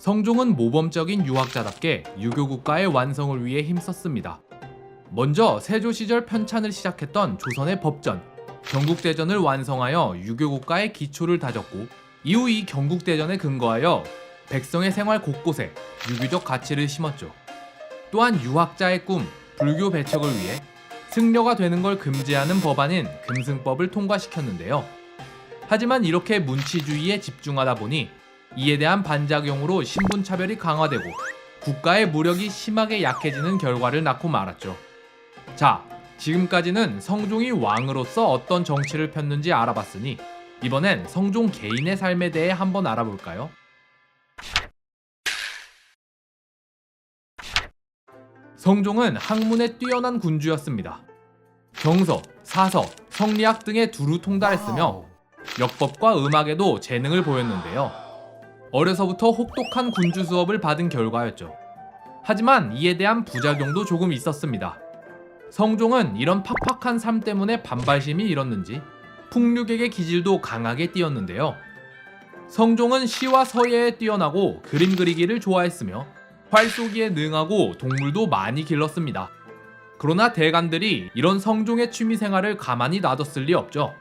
성종은 모범적인 유학자답게 유교 국가의 완성을 위해 힘썼습니다. 먼저 세조 시절 편찬을 시작했던 조선의 법전, 경국대전을 완성하여 유교 국가의 기초를 다졌고, 이후 이 경국대전에 근거하여 백성의 생활 곳곳에 유교적 가치를 심었죠. 또한 유학자의 꿈, 불교 배척을 위해 승려가 되는 걸 금지하는 법안인 금승법을 통과시켰는데요. 하지만 이렇게 문치주의에 집중하다 보니 이에 대한 반작용으로 신분차별이 강화되고 국가의 무력이 심하게 약해지는 결과를 낳고 말았죠. 자, 지금까지는 성종이 왕으로서 어떤 정치를 폈는지 알아봤으니 이번엔 성종 개인의 삶에 대해 한번 알아볼까요? 성종은 학문에 뛰어난 군주였습니다. 경서, 사서, 성리학 등에 두루 통달했으며 역법과 음악에도 재능을 보였는데요. 어려서부터 혹독한 군주 수업을 받은 결과였죠. 하지만 이에 대한 부작용도 조금 있었습니다. 성종은 이런 팍팍한 삶 때문에 반발심이 일었는지 풍류객의 기질도 강하게 띄었는데요. 성종은 시와 서예에 뛰어나고 그림 그리기를 좋아했으며 활 쏘기에 능하고 동물도 많이 길렀습니다. 그러나 대간들이 이런 성종의 취미생활을 가만히 놔뒀을 리 없죠.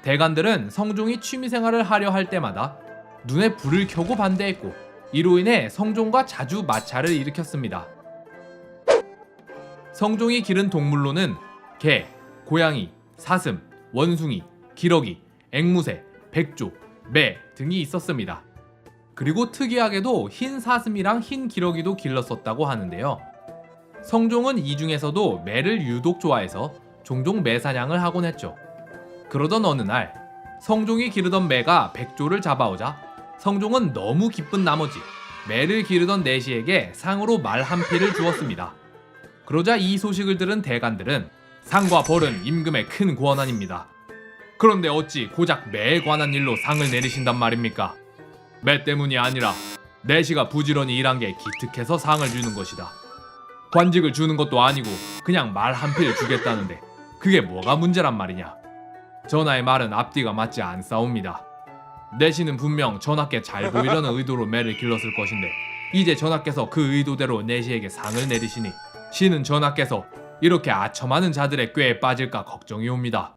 대간들은 성종이 취미생활을 하려 할 때마다 눈에 불을 켜고 반대했고, 이로 인해 성종과 자주 마찰을 일으켰습니다. 성종이 기른 동물로는 개, 고양이, 사슴, 원숭이, 기러기, 앵무새, 백조, 매 등이 있었습니다. 그리고 특이하게도 흰 사슴이랑 흰 기러기도 길렀었다고 하는데요. 성종은 이 중에서도 매를 유독 좋아해서 종종 매 사냥을 하곤 했죠. 그러던 어느 날 성종이 기르던 매가 백조를 잡아오자 성종은 너무 기쁜 나머지 매를 기르던 내시에게 상으로 말 한 피를 주었습니다. 그러자 이 소식을 들은 대간들은 상과 벌은 임금의 큰 권한입니다. 그런데 어찌 고작 매에 관한 일로 상을 내리신단 말입니까? 매 때문이 아니라 내시가 부지런히 일한 게 기특해서 상을 주는 것이다. 관직을 주는 것도 아니고 그냥 말 한 피를 주겠다는데 그게 뭐가 문제란 말이냐. 전하의 말은 앞뒤가 맞지 않사옵니다. 내시는 분명 전하께 잘 보이려는 의도로 매를 길렀을 것인데 이제 전하께서 그 의도대로 내시에게 상을 내리시니 시는 전하께서 이렇게 아첨하는 자들의 꾀에 빠질까 걱정이옵니다.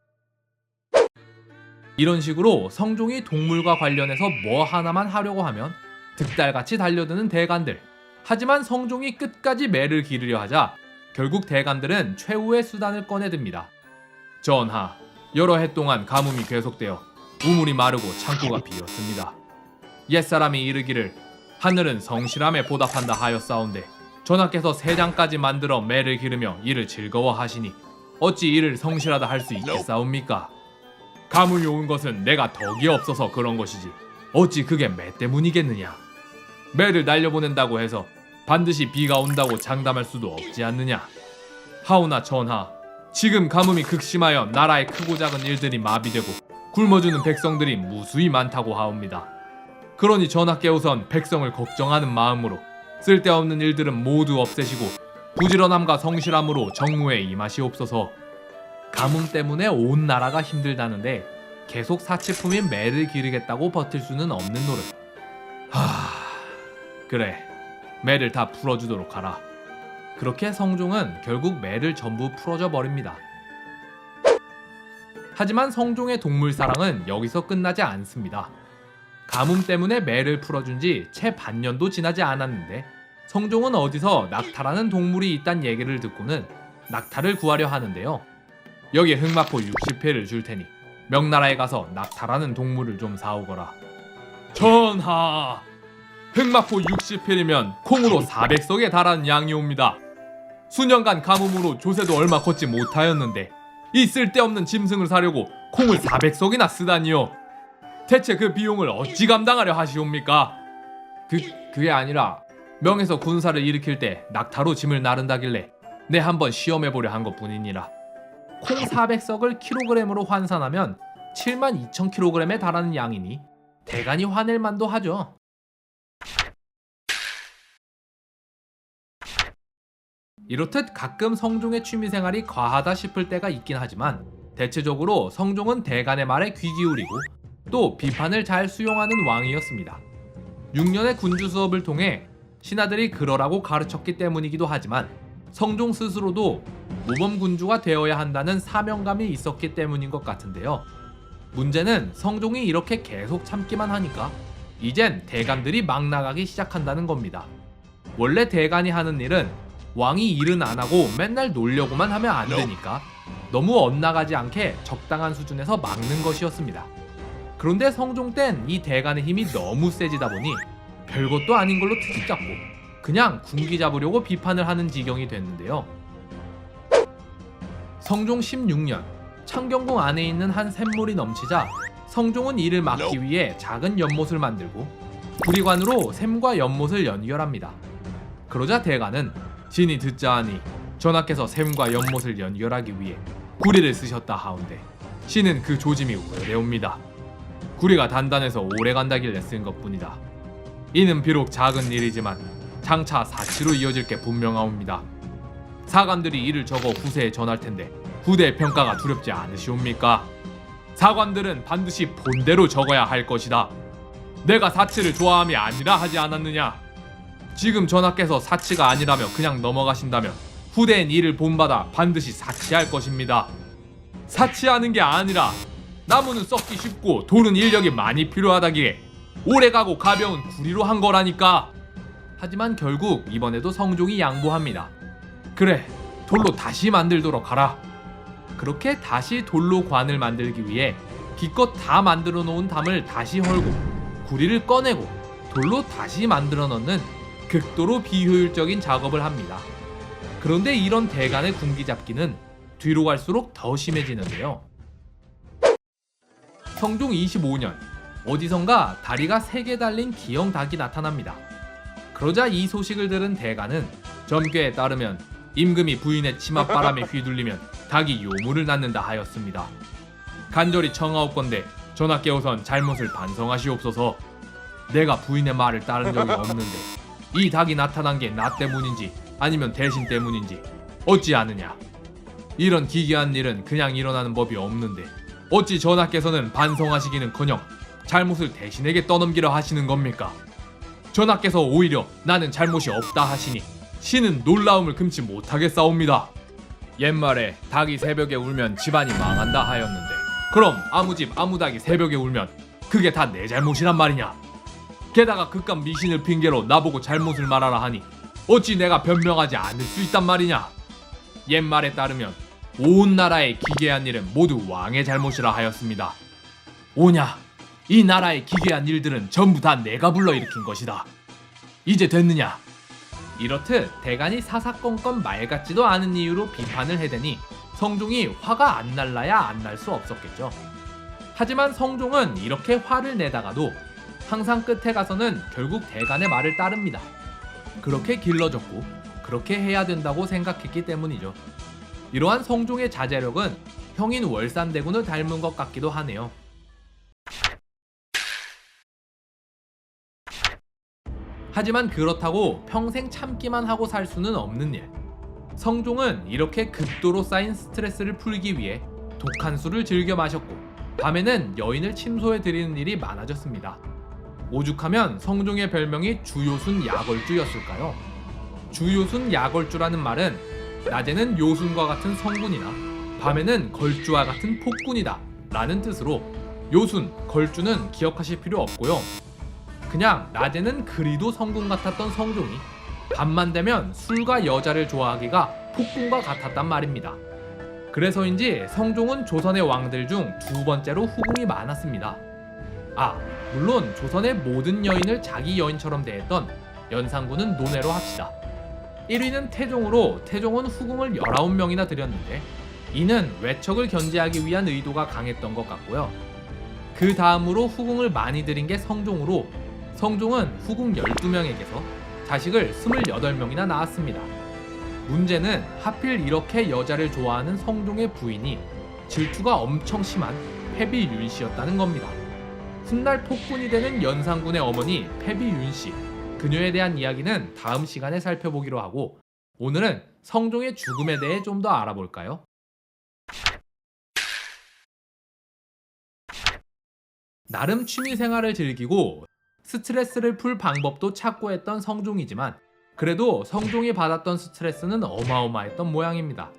이런 식으로 성종이 동물과 관련해서 뭐 하나만 하려고 하면 득달같이 달려드는 대간들. 하지만 성종이 끝까지 매를 기르려 하자 결국 대간들은 최후의 수단을 꺼내듭니다. 전하, 여러 해 동안 가뭄이 계속되어 우물이 마르고 창고가 비었습니다. 옛사람이 이르기를 하늘은 성실함에 보답한다 하였사온데 전하께서 세 장까지 만들어 매를 기르며 이를 즐거워하시니 어찌 이를 성실하다 할 수 있겠사옵니까? 가뭄이 온 것은 내가 덕이 없어서 그런 것이지 어찌 그게 매 때문이겠느냐. 매를 날려보낸다고 해서 반드시 비가 온다고 장담할 수도 없지 않느냐. 하오나 전하, 지금 가뭄이 극심하여 나라의 크고 작은 일들이 마비되고 굶어주는 백성들이 무수히 많다고 하옵니다. 그러니 전하께 우선 백성을 걱정하는 마음으로 쓸데없는 일들은 모두 없애시고 부지런함과 성실함으로 정무에 임하시옵소서. 가뭄 때문에 온 나라가 힘들다는데 계속 사치품인 매를 기르겠다고 버틸 수는 없는 노릇. 그래, 매를 다 풀어주도록 하라. 그렇게 성종은 결국 매를 전부 풀어줘 버립니다. 하지만 성종의 동물 사랑은 여기서 끝나지 않습니다. 가뭄 때문에 매를 풀어준 지 채 반년도 지나지 않았는데 성종은 어디서 낙타라는 동물이 있단 얘기를 듣고는 낙타를 구하려 하는데요. 여기에 흑마포 60회를 줄 테니 명나라에 가서 낙타라는 동물을 좀 사오거라. 전하, 흑마포 60회이면 콩으로 400석에 달하는 양이옵니다. 수년간 가뭄으로 조세도 얼마 걷지 못하였는데 이 쓸데없는 짐승을 사려고 콩을 400석이나 쓰다니요. 대체 그 비용을 어찌 감당하려 하시옵니까? 그게 아니라 명에서 군사를 일으킬 때 낙타로 짐을 나른다길래 내 한번 시험해보려 한 것뿐이니라. 콩 400석을 킬로그램으로 환산하면 72,000kg에 달하는 양이니 대간이 화낼 만도 하죠. 이렇듯 가끔 성종의 취미생활이 과하다 싶을 때가 있긴 하지만 대체적으로 성종은 대간의 말에 귀 기울이고 또 비판을 잘 수용하는 왕이었습니다. 6년의 군주 수업을 통해 신하들이 그러라고 가르쳤기 때문이기도 하지만 성종 스스로도 모범 군주가 되어야 한다는 사명감이 있었기 때문인 것 같은데요. 문제는 성종이 이렇게 계속 참기만 하니까 이젠 대간들이 막 나가기 시작한다는 겁니다. 원래 대간이 하는 일은 왕이 일은 안 하고 맨날 놀려고만 하면 안 되니까 너무 엇나가지 않게 적당한 수준에서 막는 것이었습니다. 그런데 성종 땐 이 대간의 힘이 너무 세지다 보니 별것도 아닌 걸로 트집 잡고 그냥 군기 잡으려고 비판을 하는 지경이 됐는데요. 성종 16년, 창경궁 안에 있는 한 샘물이 넘치자 성종은 이를 막기 위해 작은 연못을 만들고 구리관으로 샘과 연못을 연결합니다. 그러자 대간은 신이 듣자 하니 전하께서 샘과 연못을 연결하기 위해 구리를 쓰셨다 하온데 신은 그 조짐이 오래되옵니다. 구리가 단단해서 오래 간다길래 쓴 것뿐이다. 이는 비록 작은 일이지만 장차 사치로 이어질 게 분명하옵니다. 사관들이 이를 적어 후세에 전할 텐데 후대의 평가가 두렵지 않으시옵니까? 사관들은 반드시 본대로 적어야 할 것이다. 내가 사치를 좋아함이 아니라 하지 않았느냐? 지금 전하께서 사치가 아니라며 그냥 넘어가신다면 후대엔 이를 본받아 반드시 사치할 것입니다. 사치하는 게 아니라 나무는 썩기 쉽고 돌은 인력이 많이 필요하다기에 오래가고 가벼운 구리로 한 거라니까. 하지만 결국 이번에도 성종이 양보합니다. 그래, 돌로 다시 만들도록 하라. 그렇게 다시 돌로 관을 만들기 위해 기껏 다 만들어 놓은 담을 다시 헐고 구리를 꺼내고 돌로 다시 만들어 넣는 극도로 비효율적인 작업을 합니다. 그런데 이런 대간의 군기 잡기는 뒤로 갈수록 더 심해지는데요. 성종 25년, 어디선가 다리가 3개 달린 기형 닭이 나타납니다. 그러자 이 소식을 들은 대간은 점괘에 따르면 임금이 부인의 치맛바람에 휘둘리면 닭이 요물을 낳는다 하였습니다. 간절히 청하옵건대 전하께 우선 잘못을 반성하시옵소서. 내가 부인의 말을 따른 적이 없는데 이 닭이 나타난 게 나 때문인지 아니면 대신 때문인지 어찌 아느냐. 이런 기괴한 일은 그냥 일어나는 법이 없는데 어찌 전하께서는 반성하시기는커녕 잘못을 대신에게 떠넘기려 하시는 겁니까? 전하께서 오히려 나는 잘못이 없다 하시니 신은 놀라움을 금치 못하겠사옵니다. 옛말에 닭이 새벽에 울면 집안이 망한다 하였는데 그럼 아무 집 아무 닭이 새벽에 울면 그게 다 내 잘못이란 말이냐? 게다가 그깟 미신을 핑계로 나보고 잘못을 말하라 하니 어찌 내가 변명하지 않을 수 있단 말이냐? 옛말에 따르면 온 나라의 기괴한 일은 모두 왕의 잘못이라 하였습니다. 오냐? 이 나라의 기괴한 일들은 전부 다 내가 불러일으킨 것이다. 이제 됐느냐? 이렇듯 대간이 사사건건 말 같지도 않은 이유로 비판을 해대니 성종이 화가 안 날라야 안 날 수 없었겠죠. 하지만 성종은 이렇게 화를 내다가도 항상 끝에 가서는 결국 대간의 말을 따릅니다. 그렇게 길러졌고 그렇게 해야 된다고 생각했기 때문이죠. 이러한 성종의 자제력은 형인 월산대군을 닮은 것 같기도 하네요. 하지만 그렇다고 평생 참기만 하고 살 수는 없는 일. 성종은 이렇게 극도로 쌓인 스트레스를 풀기 위해 독한 술을 즐겨 마셨고 밤에는 여인을 침소해 드리는 일이 많아졌습니다. 오죽하면 성종의 별명이 주요순 야걸주였을까요? 주요순 야걸주라는 말은 낮에는 요순과 같은 성군이나 밤에는 걸주와 같은 폭군이다 라는 뜻으로 요순, 걸주는 기억하실 필요 없고요. 그냥 낮에는 그리도 성군 같았던 성종이 밤만 되면 술과 여자를 좋아하기가 폭군과 같았단 말입니다. 그래서인지 성종은 조선의 왕들 중 2번째로 후궁이 많았습니다. 물론 조선의 모든 여인을 자기 여인처럼 대했던 연산군은 논외로 합시다. 1위는 태종으로 태종은 후궁을 19명이나 들였는데 이는 외척을 견제하기 위한 의도가 강했던 것 같고요. 그 다음으로 후궁을 많이 들인 게 성종으로 성종은 후궁 12명에게서 자식을 28명이나 낳았습니다. 문제는 하필 이렇게 여자를 좋아하는 성종의 부인이 질투가 엄청 심한 패비 윤씨였다는 겁니다. 훗날 폭군이 되는 연산군의 어머니 패비 윤씨, 그녀에 대한 이야기는 다음 시간에 살펴보기로 하고 오늘은 성종의 죽음에 대해 좀 더 알아볼까요? 나름 취미생활을 즐기고 스트레스를 풀 방법도 찾고 했던 성종이지만 그래도 성종이 받았던 스트레스는 어마어마했던 모양입니다.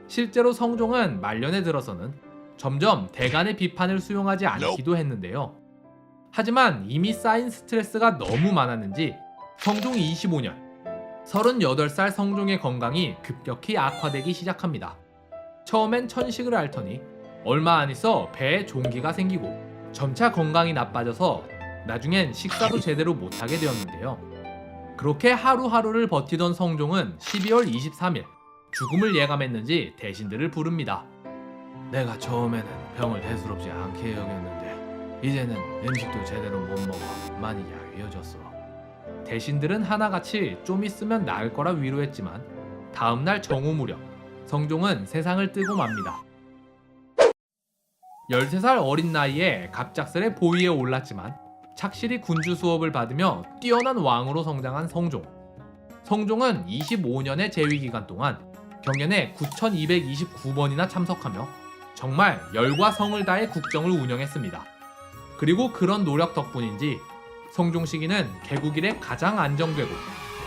실제로 성종은 말년에 들어서는 점점 대간의 비판을 수용하지 않기도 했는데요. 하지만 이미 쌓인 스트레스가 너무 많았는지 성종 25년 38살 성종의 건강이 급격히 악화되기 시작합니다. 처음엔 천식을 앓더니 얼마 안 있어 배에 종기가 생기고 점차 건강이 나빠져서 나중엔 식사도 제대로 못하게 되었는데요. 그렇게 하루하루를 버티던 성종은 12월 23일 죽음을 예감했는지 대신들을 부릅니다. 내가 처음에는 병을 대수롭지 않게 여겼는데 이제는 음식도 제대로 못 먹어 많이 야위어졌어. 대신들은 하나같이 좀 있으면 나을 거라 위로했지만 다음날 정오 무렵 성종은 세상을 뜨고 맙니다. 13살 어린 나이에 갑작스레 보위에 올랐지만 착실히 군주 수업을 받으며 뛰어난 왕으로 성장한 성종. 성종은 25년의 재위 기간 동안 경연에 9,229번이나 참석하며 정말 열과 성을 다해 국정을 운영했습니다. 그리고 그런 노력 덕분인지 성종 시기는 개국 이래 가장 안정되고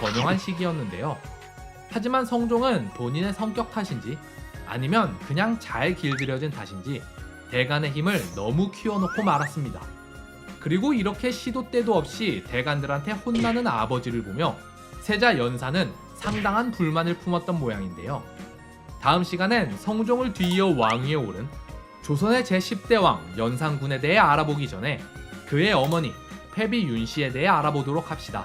번영한 시기였는데요. 하지만 성종은 본인의 성격 탓인지 아니면 그냥 잘 길들여진 탓인지 대간의 힘을 너무 키워놓고 말았습니다. 그리고 이렇게 시도 때도 없이 대간들한테 혼나는 아버지를 보며 세자 연사는 상당한 불만을 품었던 모양인데요. 다음 시간엔 성종을 뒤이어 왕위에 오른 조선의 제10대 왕 연산군에 대해 알아보기 전에 그의 어머니 패비 윤씨에 대해 알아보도록 합시다.